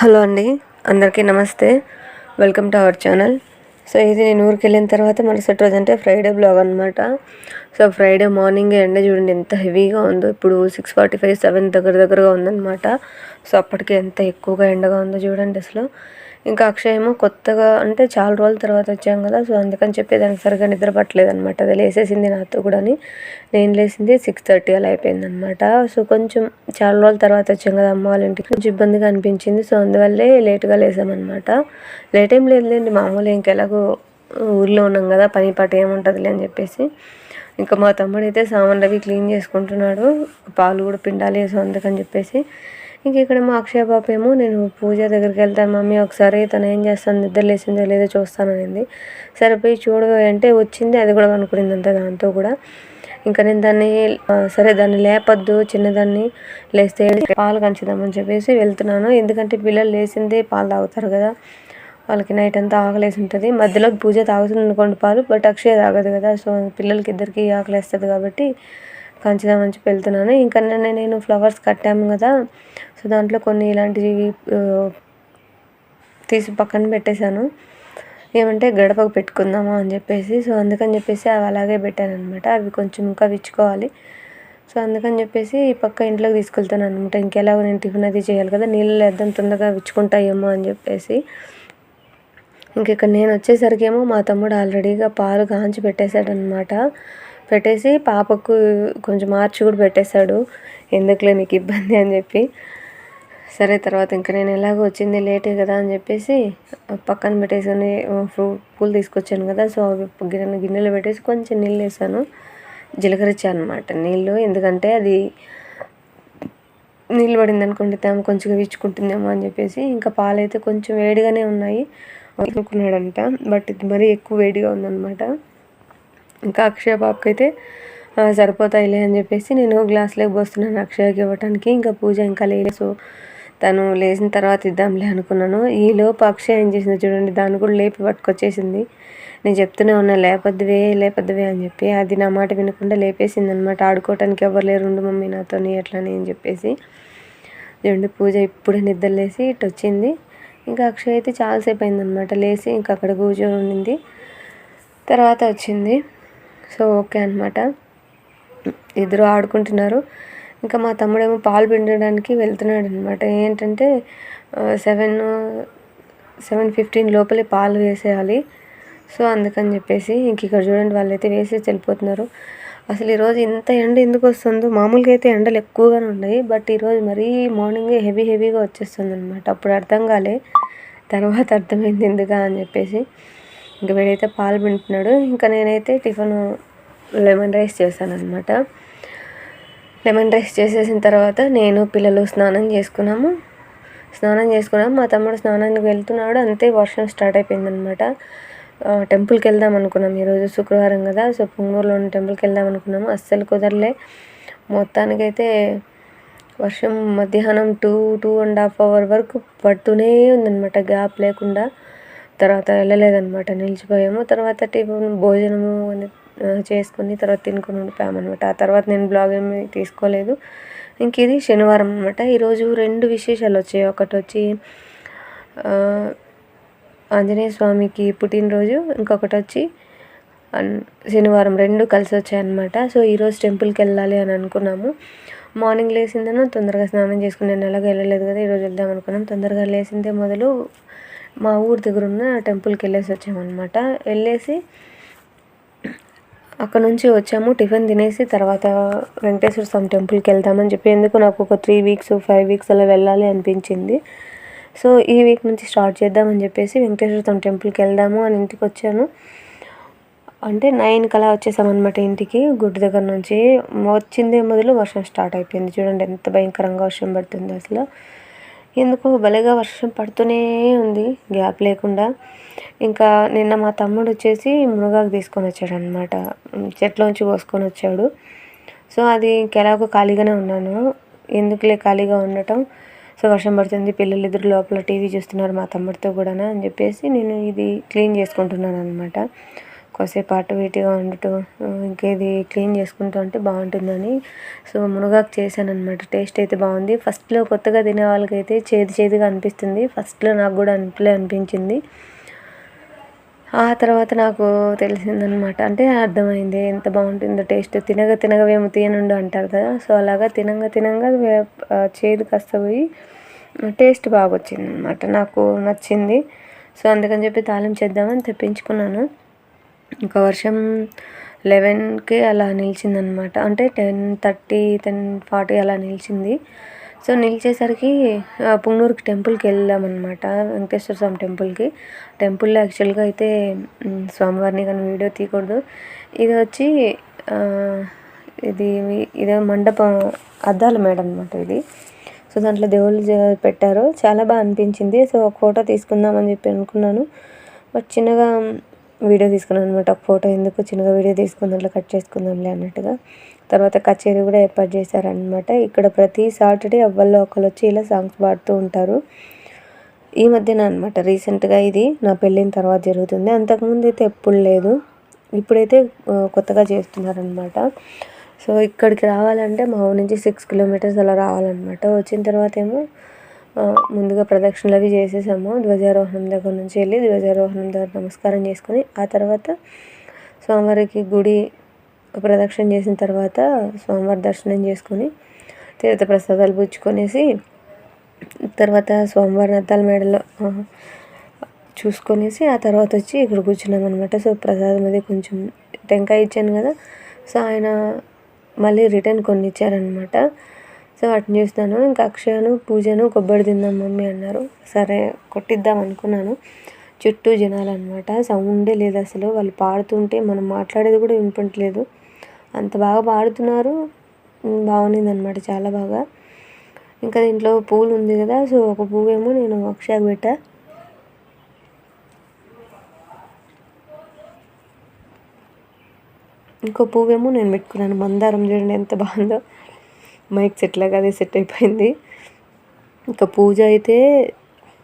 Hello అండి, అందరికీ నమస్తే. Welcome to our channel. So ఇది నేను ఊరికి వెళ్ళిన తర్వాత మరుసటి రోజు అంటే ఫ్రైడే బ్లాగ్ అనమాట. సో ఫ్రైడే మార్నింగ్ ఎండ చూడండి ఎంత హెవీగా ఉందో. ఇప్పుడు 6:45 7 దగ్గరగా ఉందన్నమాట. సో అప్పటికి ఎంత ఎక్కువగా ఎండగా ఉందో చూడండి అసలు. ఇంకా అక్షయ్ ఏమో కొత్తగా అంటే చాలా రోజుల తర్వాత వచ్చాం కదా, సో అందుకని చెప్పి దానికి సరిగ్గా నిద్ర పట్టలేదనమాట. అది లేసేసింది నాతో కూడాని. నేను లేసింది 6:30 అలా అయిపోయిందనమాట. సో కొంచెం చాలా రోజుల తర్వాత వచ్చాం కదా అమ్మ వాళ్ళ ఇంటికి, కొంచెం ఇబ్బందిగా అనిపించింది. సో అందువల్లే లేట్గా లేసామన్నమాట. లేట్ ఏం లేదులేండి, మామూలు ఇంకెలాగో ఊర్లో ఉన్నాం కదా, పని పాట ఏముంటుందిలే అని చెప్పేసి. ఇంకా మా తమ్ముడు అయితే సామాన్లు అవి క్లీన్ చేసుకుంటున్నాడు, పాలు కూడా పిండాలి. సో అందుకని చెప్పేసి ఇంక ఇక్కడ మా అక్షయ పాప ఏమో నేను పూజ దగ్గరికి వెళ్తాను మమ్మీ, ఒకసారి తను ఏం చేస్తాను నిద్ర లేసిందో లేదో చూస్తాననింది. సరే పోయి చూడు అంటే వచ్చింది, అది కూడా అనుకునింది అంతా దాంతో కూడా. ఇంకా నేను దాన్ని సరే దాన్ని లేపద్దు, చిన్నదాన్ని లేస్తే పాలు కంచుదామని చెప్పేసి వెళ్తున్నాను. ఎందుకంటే పిల్లలు లేసిందే పాలు తాగుతారు కదా, వాళ్ళకి నైట్ అంతా ఆకలేసి ఉంటుంది. మధ్యలో పూజ తాగుతుంది అనుకోండి పాలు, బట్ అక్షయ తాగదు కదా. సో పిల్లలకి ఇద్దరికి ఆకలేస్తుంది కాబట్టి కంచుదామని చెప్పి వెళ్తున్నాను. ఇంకా నేను ఫ్లవర్స్ కట్టాము కదా, సో దాంట్లో కొన్ని ఇలాంటివి తీసి పక్కన పెట్టేశాను. ఏమంటే గడపకు పెట్టుకుందామా అని చెప్పేసి. సో అందుకని చెప్పేసి అవి అలాగే పెట్టాను అనమాట. అవి కొంచెం ఇంకా విచ్చుకోవాలి. సో అందుకని చెప్పేసి ఈ పక్క ఇంట్లోకి తీసుకెళ్తాను అనమాట. ఇంకెలాగో నేను టిఫిన్ అది చేయాలి కదా, నీళ్ళు వేద్దాం తొందరగా విచ్చుకుంటాయేమో అని చెప్పేసి. ఇంక ఇక్కడ నేను వచ్చేసరికి ఏమో మా తమ్ముడు ఆల్రెడీగా పాలు కాంచి పెట్టేశాడనమాట. పెట్టేసి పాపకు కొంచెం మార్చి కూడా పెట్టేశాడు, ఎందుకులే నీకు ఇబ్బంది అని చెప్పి. సరే తర్వాత ఇంకా నేను ఎలాగో వచ్చింది లేటే కదా అని చెప్పేసి పక్కన పెట్టేసాను. పూలు తీసుకొచ్చాను కదా, సో అవి గిన్నెలో పెట్టేసి కొంచెం నీళ్ళు వేసాను, జీలకర్ర ఇచ్చాను అనమాట నీళ్ళు. ఎందుకంటే అది నీళ్ళు పడింది అనుకోండి తేమ కొంచెం వీచుకుంటుందేమో అని చెప్పేసి. ఇంకా పాలైతే కొంచెం వేడిగానే ఉన్నాయి అనుకున్నాడంట, బట్ ఇది మరీ ఎక్కువ వేడిగా ఉందన్నమాట. ఇంకా అక్షయ బాబుకి అయితే సరిపోతాయిలే అని చెప్పేసి నేను గ్లాస్లోకి పోస్తున్నాను అక్షయకి ఇవ్వటానికి. ఇంకా పూజ ఇంకా లేదు, సో తను లేచిన తర్వాత ఇద్దాంలే అనుకున్నాను. ఈలోపు అక్షయ ఏం చేసింది చూడండి, దాన్ని కూడా లేపి పట్టుకొచ్చేసింది. నేను చెప్తూనే ఉన్నా లేపద్దువే అని చెప్పి, అది నా మాట వినకుండా లేపేసింది అనమాట. ఆడుకోవటానికి ఎవరు లేరు, ఉండు మమ్మీ నాతోని ఎట్లని అని చెప్పేసి. చూడండి పూజ ఇప్పుడే నిద్రలేసి ఇటు వచ్చింది. ఇంకా అక్షయ్ అయితే చాలాసేపు అయిందనమాట లేచి, ఇంకా అక్కడ కూర్చొని ఉండింది, తర్వాత వచ్చింది. సో ఓకే అనమాట, ఇద్దరు ఆడుకుంటున్నారు. ఇంకా మా తమ్ముడేమో పాలు పిండడానికి వెళ్తున్నాడు అనమాట. ఏంటంటే 7:15 లోపలే పాలు వేసేయాలి. సో అందుకని చెప్పేసి ఇంక ఇక్కడ చూడండి వాళ్ళైతే వేసేసి వెళ్ళిపోతున్నారు. అసలు ఈరోజు ఇంత ఎండ ఎందుకు వస్తుందో, మామూలుగా అయితే ఎండలు ఎక్కువగానే ఉన్నాయి, బట్ ఈరోజు మరీ మార్నింగే హెవీగా వచ్చేస్తుంది అనమాట. అప్పుడు అర్థం కాలే, తర్వాత అర్థమైంది ఎందుకా అని చెప్పేసి. ఇంకా వీడైతే పాలు పిండుతున్నాడు. ఇంకా నేనైతే టిఫిన్ లెమన్ రైస్ చేశాను అనమాట. లెమన్ రైస్ చేసేసిన తర్వాత నేను పిల్లలు స్నానం చేసుకున్నాము. మా తమ్ముడు స్నానానికి వెళ్తున్నాడు, అంతే వర్షం స్టార్ట్ అయిపోయిందనమాట. టెంపుల్కి వెళ్దాం అనుకున్నాం, ఈరోజు శుక్రవారం కదా. సో పొంగూరులో ఉన్న టెంపుల్కి వెళ్దాం అనుకున్నాము, అస్సలు కుదరలే. మొత్తానికైతే వర్షం మధ్యాహ్నం 2.5 hours వరకు పడుతూనే ఉందన్నమాట, గ్యాప్ లేకుండా. తర్వాత వెళ్ళలేదన్నమాట, నిలిచిపోయాము. తర్వాత భోజనము చేసుకుని తర్వాత తినుకొని ఉండిపోయామన్నమాట. ఆ తర్వాత నేను బ్లాగ్ ఏమి తీసుకోలేదు. ఇంక ఇది శనివారం అనమాట. ఈరోజు 2 విశేషాలు వచ్చాయి. ఒకటి వచ్చి ఆంజనేయ స్వామికి పుట్టినరోజు, ఇంకొకటి వచ్చి శనివారం, 2 కలిసి వచ్చాయన్నమాట. సో ఈరోజు టెంపుల్కి వెళ్ళాలి అని అనుకున్నాము. మార్నింగ్ లేచిందను తొందరగా స్నానం చేసుకుని, నేను ఎలాగో వెళ్ళలేదు కదా, ఈరోజు వెళ్దాం అనుకున్నాం. తొందరగా లేచిందే మొదలు మా ఊరి దగ్గర ఉన్న టెంపుల్కి వెళ్ళేసి వచ్చామన్నమాట. వెళ్ళేసి అక్కడ నుంచి వచ్చాము, టిఫిన్ తినేసి తర్వాత వెంకటేశ్వర స్వామి టెంపుల్కి వెళ్దామని చెప్పి. ఎందుకు నాకు ఒక 3 weeks 5 weeks అలా వెళ్ళాలి అనిపించింది. సో ఈ వీక్ నుంచి స్టార్ట్ చేద్దామని చెప్పేసి వెంకటేశ్వర స్వామి టెంపుల్కి వెళ్దాము అని ఇంటికి వచ్చాను. అంటే 9 అలా వచ్చేసామన్నమాట ఇంటికి, గుడి దగ్గర నుంచి. వచ్చిందే మొదలు వర్షం స్టార్ట్ అయిపోయింది. చూడండి ఎంత భయంకరంగా వర్షం పడుతుంది అసలు. ఎందుకో భలేగా వర్షం పడుతూనే ఉంది గ్యాప్ లేకుండా. ఇంకా నిన్న మా తమ్ముడు వచ్చేసి మునగాకు తీసుకొని వచ్చాడు అనమాట, చెట్లోంచి కోసుకొని వచ్చాడు. సో అది ఇంకెలాగో ఖాళీగానే ఉన్నాను, ఎందుకులే ఖాళీగా ఉండటం. సో వర్షం పడుతుంది, పిల్లలు ఇద్దరు లోపల టీవీ చూస్తున్నారు మా తమ్ముడితో కూడా అని చెప్పేసి నేను ఇది క్లీన్ చేసుకుంటున్నాను అనమాట. కాసేపు అటు ఇటుగా వండుతూ ఇంకేది క్లీన్ చేసుకుంటూ ఉంటే బాగుంటుందని సో మునగాకు చేశానన్నమాట. టేస్ట్ అయితే బాగుంది. ఫస్ట్లో కొత్తగా తినే వాళ్ళకైతే చేదుగా అనిపిస్తుంది. ఫస్ట్లో నాకు కూడా అనిపించింది. ఆ తర్వాత నాకు తెలిసిందనమాట. అంటే అర్థమైంది ఎంత బాగుంటుందో టేస్ట్. తినగా తీయనుండు అంటారు కదా, సో అలాగా తినంగా చేదు కాస్త పోయి టేస్ట్ బాగా వచ్చిందనమాట. నాకు నచ్చింది. సో అందుకని చెప్పి తాలింపు చేద్దామని తెప్పించుకున్నాను. ఇంకా వర్షం 11కి అలా నిలిచిందనమాట. అంటే 10:30 10:40 అలా నిలిచింది. సో నిలిచేసరికి పుంగనూరుకి టెంపుల్కి వెళ్ళామన్నమాట, వెంకటేశ్వర స్వామి టెంపుల్కి. టెంపుల్లో యాక్చువల్గా అయితే స్వామివారిని కానీ వీడియో తీయకూడదు. ఇది వచ్చి ఇదే మండపం అద్దాల మేడ అనమాట ఇది. సో దాంట్లో దేవుళ్ళు పెట్టారు, చాలా బాగా అనిపించింది. సో ఒక ఫోటో తీసుకుందామని చెప్పి అనుకున్నాను, బట్ చిన్నగా వీడియో తీసుకున్నాను అనమాట. ఒక ఫోటో ఎందుకు, చిన్నగా వీడియో తీసుకుందాం, అట్లా కట్ చేసుకుందాంలే అన్నట్టుగా. తర్వాత కచేరీ కూడా ఏర్పాటు చేశారనమాట. ఇక్కడ ప్రతి సాటర్డే అవ్వల్లో ఒకళ్ళు వచ్చి ఇలా సాంగ్స్ పాడుతూ ఉంటారు. ఈ మధ్యన అనమాట, రీసెంట్గా ఇది నా పెళ్ళిన తర్వాత జరుగుతుంది. అంతకుముందు అయితే ఎప్పుడు లేదు, ఇప్పుడైతే కొత్తగా చేస్తున్నారనమాట. సో ఇక్కడికి రావాలంటే మా ఊరి నుంచి 6 కిలోమీటర్స్ అలా రావాలన్నమాట. వచ్చిన తర్వాత ఏమో ముందుగా ప్రదక్షిణలు అవి చేసేసాము. ధ్వజారోహణం దగ్గర నుంచి వెళ్ళి ధ్వజారోహణం దగ్గర నమస్కారం చేసుకొని ఆ తర్వాత స్వామివారికి గుడి ప్రదక్షిణ చేసిన తర్వాత స్వామివారి దర్శనం చేసుకొని తీర్థ ప్రసాదాలు పుచ్చుకొనేసి తర్వాత స్వామివారి అద్దాల మేడలో చూసుకొనేసి ఆ తర్వాత వచ్చి ఇక్కడ కూర్చున్నాం అనమాట. సో ప్రసాదం అది కొంచెం టెంకాయ ఇచ్చాను కదా, సో ఆయన మళ్ళీ రిటర్న్ కొన్ని ఇచ్చారనమాట. సో వాటిని చూస్తాను. ఇంకా అక్షయను పూజను కొబ్బరి తిందాం మమ్మీ అన్నారు. సరే కొట్టిద్దాం అనుకున్నాను. చుట్టూ జనాలు అనమాట, సౌండే లేదు అసలు. వాళ్ళు పాడుతుంటే మనం మాట్లాడేది కూడా వినపట్లేదు, అంత బాగా పాడుతున్నారు. బాగుంది అనమాట, చాలా బాగా. ఇంకా దీంట్లో పూలు ఉంది కదా, సో ఒక పువ్వు ఏమో నేను అక్షయకు పెట్టా, ఇంకో పువ్వేమో నేను పెట్టుకున్నాను. మందారం చూడండి ఎంత బాగుందో, మైక్ సెట్ లాగా అదే సెట్ అయిపోయింది. ఇంకా పూజ అయితే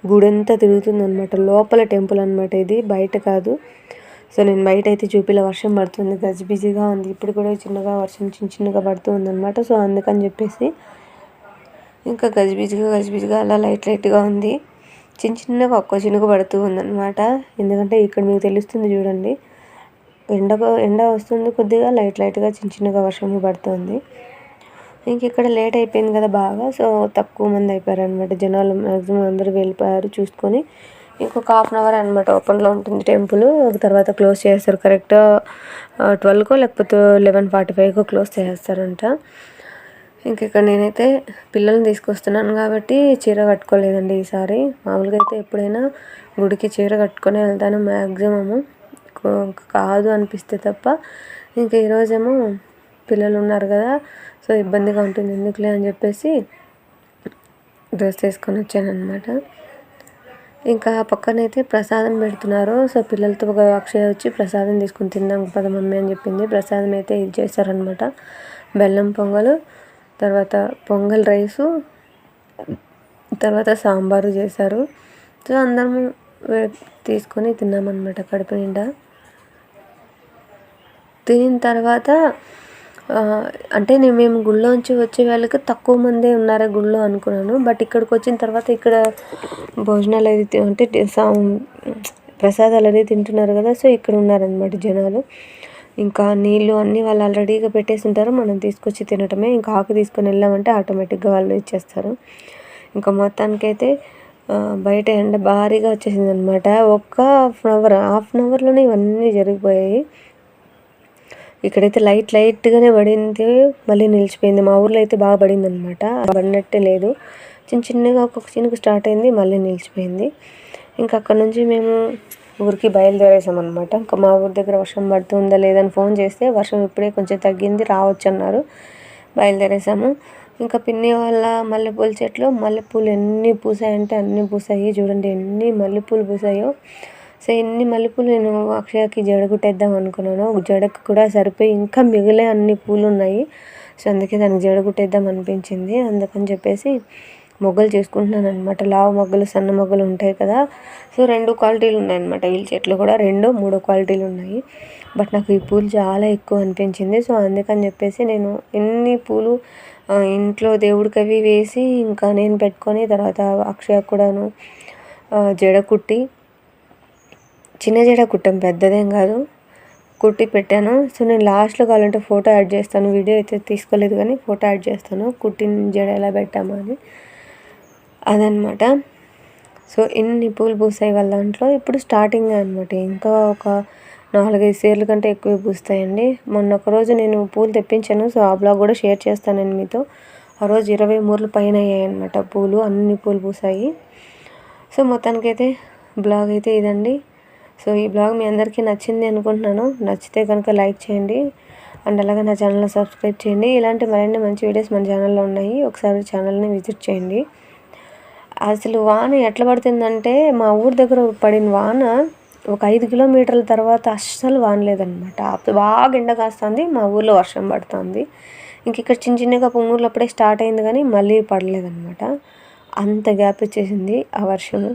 గుడంతా తిరుగుతుంది అనమాట. లోపల టెంపుల్ అనమాట ఇది, బయట కాదు. సో నేను బయట అయితే చూపిలా, వర్షం పడుతుంది, గజిబిజిగా ఉంది. ఇప్పుడు కూడా చిన్నగా వర్షం చిన్నగా పడుతూ ఉందన్నమాట. సో అందుకని చెప్పేసి ఇంకా గజిబిజిగా అలా లైట్గా ఉంది. చిన్నగా ఒక్క చినుకు పడుతూ ఉందన్నమాట. ఎందుకంటే ఇక్కడ మీకు తెలుస్తుంది చూడండి, ఎండ వస్తుంది, కొద్దిగా లైట్గా చిన్నగా వర్షము పడుతుంది. ఇంక ఇక్కడ లేట్ అయిపోయింది కదా బాగా, సో తక్కువ మంది అయిపోయారు అనమాట. జనాలు మ్యాక్సిమం అందరూ వెళ్ళిపోయారు చూసుకొని. ఇంకొక 1/2 అవర్ అనమాట ఓపెన్లో ఉంటుంది టెంపుల్. తర్వాత క్లోజ్ చేస్తారు కరెక్ట్గా 12కో లేకపోతే 11:45కో క్లోజ్ చేస్తారంట. ఇంక ఇక్కడ నేనైతే పిల్లల్ని తీసుకొస్తున్నాను కాబట్టి చీర కట్టుకోలేదండి ఈసారి. మామూలుగా అయితే ఎప్పుడైనా గుడికి చీర కట్టుకొని వెళ్తాను మ్యాక్సిమము, కాదు అనిపిస్తే తప్ప. ఇంకా ఈరోజేమో పిల్లలు ఉన్నారు కదా, సో ఇబ్బందిగా ఉంటుంది ఎందుకులే అని చెప్పేసి డ్రెస్ వేసుకొని వచ్చాను అనమాట. ఇంకా పక్కనైతే ప్రసాదం పెడుతున్నారు. సో పిల్లలతో ఒక అక్షయ వచ్చి ప్రసాదం తీసుకుని తిందాం పద మమ్మీ అని చెప్పింది. ప్రసాదం అయితే ఇది చేశారనమాట, బెల్లం పొంగలు, తర్వాత పొంగల్ రైసు, తర్వాత సాంబారు చేశారు. సో అందరం తీసుకొని తిన్నామన్నమాట కడుపు నిండా. తినిన తర్వాత అంటే మేము గుళ్ళోంచి వచ్చే వాళ్ళకి తక్కువ మందే ఉన్నారా గుళ్ళో అనుకున్నాను. బట్ ఇక్కడికి వచ్చిన తర్వాత ఇక్కడ భోజనాలు అది అంటే ప్రసాదాలు అది తింటున్నారు కదా, సో ఇక్కడ ఉన్నారనమాట జనాలు. ఇంకా నీళ్ళు అన్నీ వాళ్ళు ఆల్రెడీగా పెట్టేసి ఉంటారు, మనం తీసుకొచ్చి తినటమే. ఇంకా ఆకు తీసుకొని వెళ్ళామంటే ఆటోమేటిక్గా వాళ్ళు ఇచ్చేస్తారు. ఇంకా మొత్తానికైతే బయట ఎండ భారీగా వచ్చేసింది అనమాట. ఒక్క హాఫ్ అన్ అవర్లోనే ఇవన్నీ జరిగిపోయాయి. ఇక్కడైతే లైట్గానే పడింది, మళ్ళీ నిలిచిపోయింది. మా ఊర్లో అయితే బాగా పడింది అనమాట, పడినట్టే లేదు. చిన్నగా ఒక్కొక్క చినుకు స్టార్ట్ అయింది, మళ్ళీ నిలిచిపోయింది. ఇంకా అక్కడ నుంచి మేము ఊరికి బయలుదేరేసామన్నమాట. ఇంకా మా ఊరి దగ్గర వర్షం పడుతుందా లేదని ఫోన్ చేస్తే వర్షం ఇప్పుడే కొంచెం తగ్గింది, రావచ్చు అన్నారు. బయలుదేరేసాము. ఇంకా పిన్ని వాళ్ళ మల్లెపూల చెట్లు, మల్లెపూలు ఎన్ని పూసాయంటే అన్నీ పూసాయి. చూడండి ఎన్ని మల్లెపూలు పూసాయో. సో ఎన్ని మల్లెపూలు నేను అక్షయకి జడగుట్టేద్దాం అనుకున్నాను. జడకు కూడా సరిపోయి ఇంకా మిగిలే అన్ని పూలు ఉన్నాయి. సో అందుకే దానికి జడగుట్టేద్దాం అనిపించింది. అందుకని చెప్పేసి మొగ్గలు చేసుకుంటున్నాను అనమాట. లావు మొగ్గలు, సన్న మొగ్గలు ఉంటాయి కదా. సో 2 క్వాలిటీలు ఉన్నాయన్నమాట. వీళ్ళ చెట్లు కూడా 2, 3 క్వాలిటీలు ఉన్నాయి. బట్ నాకు ఈ పూలు చాలా ఎక్కువ అనిపించింది. సో అందుకని చెప్పేసి నేను ఎన్ని పూలు ఇంట్లో దేవుడికి అవి వేసి ఇంకా నేను పెట్టుకొని తర్వాత అక్షయ కూడాను జడ కుట్టి, చిన్న జడ కుట్టాం, పెద్దదేం కాదు, కుట్టి పెట్టాను. సో నేను లాస్ట్లో కావాలంటే ఫోటో యాడ్ చేస్తాను. వీడియో అయితే తీసుకోలేదు కానీ ఫోటో యాడ్ చేస్తాను కుట్టిన జడ ఎలా పెట్టామో అని. అదనమాట. సో ఇన్ని పూలు పూసాయి వాళ్ళ దాంట్లో. ఇప్పుడు స్టార్టింగ్ అనమాట. ఇంకా ఒక 4-5 సేర్ల కంటే ఎక్కువ పూస్తాయండి. మొన్న ఒకరోజు నేను పూలు తెప్పించాను. సో ఆ బ్లాగ్ కూడా షేర్ చేస్తాను నేను మీతో. ఆ రోజు 20 మూరలు పైన అయ్యాయి అనమాట పూలు. అన్ని పూలు పూసాయి. సో మొత్తానికైతే బ్లాగ్ అయితే ఇదండి. సో ఈ బ్లాగ్ మీ అందరికీ నచ్చింది అనుకుంటున్నాను. నచ్చితే కనుక లైక్ చేయండి అండ్ అలాగే నా ఛానల్ని సబ్స్క్రైబ్ చేయండి. ఇలాంటి మరిన్ని మంచి వీడియోస్ మన ఛానల్లో ఉన్నాయి. ఒకసారి ఛానల్ని విజిట్ చేయండి. అసలు వాన ఎట్లా పడుతుందంటే మా ఊరి దగ్గర పడిన వాన ఒక 5 కిలోమీటర్ల తర్వాత అస్సలు వాన లేదనమాట. బాగా ఎండ కాస్తుంది, మా ఊర్లో వర్షం పడుతుంది. ఇంక ఇక్కడ చిన్న చిన్నగా పొంగూరులో అప్పుడే స్టార్ట్ అయింది కానీ మళ్ళీ పడలేదనమాట. అంత గ్యాప్ వచ్చేసింది ఆ వర్షము.